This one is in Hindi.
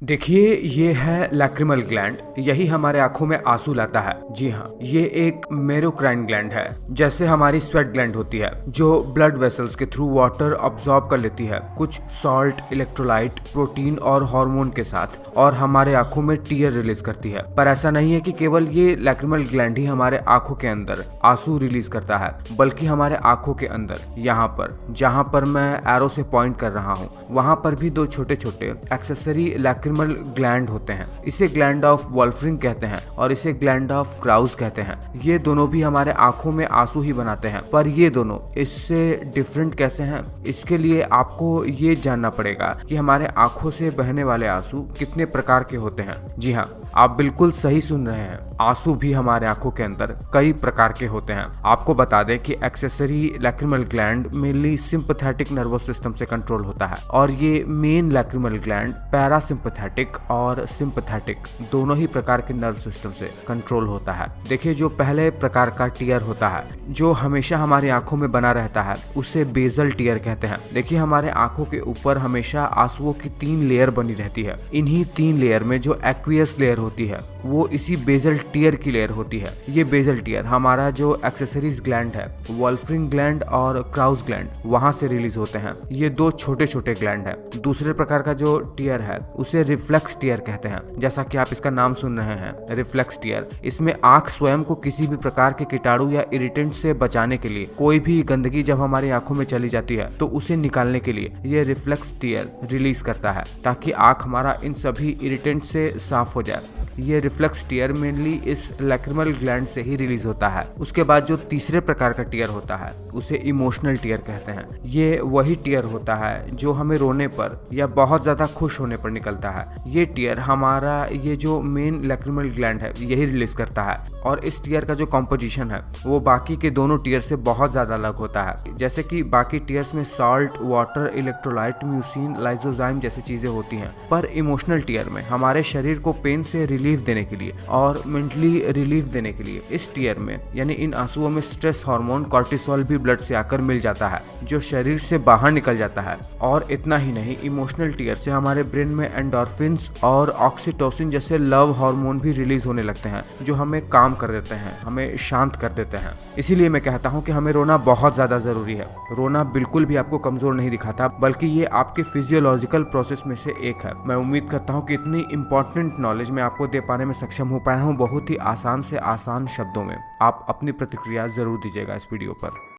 देखिए, ये है लैक्रिमल ग्लैंड। यही हमारे आंखों में आंसू लाता है। जी हाँ, ये एक मेरोक्राइन ग्लैंड है। जैसे हमारी स्वेट ग्लैंड होती है जो ब्लड वेसल्स के थ्रू वाटर अब्सॉर्ब कर लेती है कुछ सॉल्ट, इलेक्ट्रोलाइट, प्रोटीन और हार्मोन के साथ, और हमारे आंखों में टीयर रिलीज करती है। पर ऐसा नहीं है कि केवल ये लैक्रिमल ग्लैंड ही हमारे आंखों के अंदर आंसू रिलीज करता है, बल्कि हमारे आंखों के अंदर यहाँ पर जहाँ पर मैं एरो से पॉइंट कर रहा हूँ, वहाँ पर भी दो छोटे छोटे एक्सेसरी लैक्रिमल ग्लैंड होते हैं। इसे ग्लैंड ऑफ वॉल्फरिंग कहते हैं और इसे ग्लैंड ऑफ क्राउज कहते हैं। ये दोनों भी हमारे आंखों में आंसू ही बनाते हैं, पर ये दोनों इससे डिफरेंट कैसे हैं, इसके लिए आपको ये जानना पड़ेगा कि हमारे आंखों से बहने वाले आंसू कितने प्रकार के होते हैं। जी हाँ, आप बिल्कुल सही सुन रहे हैं, आंसू भी हमारे आंखों के अंदर कई प्रकार के होते हैं। आपको बता दें कि accessory lacrimal gland mainly sympathetic nervous system से कंट्रोल होता है, और ये मेन लैक्रिमल ग्लैंड पैरासिम्पैथेटिक और सिंपैथेटिक दोनों ही प्रकार के नर्व सिस्टम से कंट्रोल होता है। देखिए, जो पहले प्रकार का टीयर होता है जो हमेशा हमारी आंखों में बना रहता है, उसे बेजल टीयर कहते हैं। देखिए, हमारे आंखों के ऊपर हमेशा आंसुओं की 3 लेयर बनी रहती है। इन्हीं 3 लेयर में जो एक्वियस लेयर होती है वो इसी बेजल टीयर की लेयर होती है। ये बेजल टीयर हमारा जो एक्सेसरीज ग्लैंड है, वॉल्फरिंग ग्लैंड और क्राउज ग्लैंड, वहां से रिलीज होते हैं। ये दो छोटे छोटे ग्लैंड है। दूसरे प्रकार का जो टीयर है उसे रिफ्लेक्स टीयर कहते हैं। जैसा कि आप इसका नाम सुन रहे हैं, रिफ्लेक्स टीयर। इसमें आंख स्वयं को किसी भी प्रकार के कीटाणु या इरिटेंट से बचाने के लिए, कोई भी गंदगी जब हमारी आंखों में चली जाती है तो उसे निकालने के लिए ये रिफ्लेक्स टीयर रिलीज करता है, ताकि आंख हमारा इन सभी इरिटेंट से साफ हो जाए। ये रिफ्लेक्स टीयर मेनली इस लैक्रिमल ग्लैंड से ही रिलीज होता है। उसके बाद जो तीसरे प्रकार का टीयर होता है उसे इमोशनल टीयर कहते हैं। ये वही टीयर होता है जो हमें रोने पर या बहुत ज्यादा खुश होने पर निकलता है। ये टीयर हमारा ये जो मेन लैक्रिमल ग्लैंड है यही रिलीज करता है, और इस टीयर का जो कॉम्पोजिशन है वो बाकी के दोनों टीयर से बहुत ज्यादा अलग होता है। जैसे कि बाकी टीयर्स में salt, water, electrolyte, mucin, lysozyme जैसी चीजें होती हैं, पर इमोशनल टीयर में हमारे शरीर को पेन से रिलीफ देने के लिए और मेंटली रिलीफ देने के लिए इस टीयर में यानी इन आंसुओं में स्ट्रेस हार्मोन कॉर्टिसोल भी ब्लड से आकर मिल जाता है, जो शरीर से बाहर निकल जाता है। और इतना ही नहीं, इमोशनल टीयर से हमारे ब्रेन में एंडोर्फिन्स और ऑक्सीटोसिन जैसे लव हार्मोन भी रिलीज होने लगते हैं, जो हमें काम कर देते हैं, हमें शांत कर देते हैं। इसीलिए मैं कहता हूँ कि हमें रोना बहुत ज्यादा जरूरी है। रोना बिल्कुल भी आपको कमजोर नहीं दिखाता, बल्कि ये आपके फिजियोलॉजिकल प्रोसेस में से एक है। मैं उम्मीद करता हूँ कि इतनी इंपॉर्टेंट नॉलेज मैं आपको दे पाने में सक्षम हो पाया हूँ, बहुत ही आसान से आसान शब्दों में। आप अपनी प्रतिक्रिया जरूर दीजिएगा इस वीडियो पर।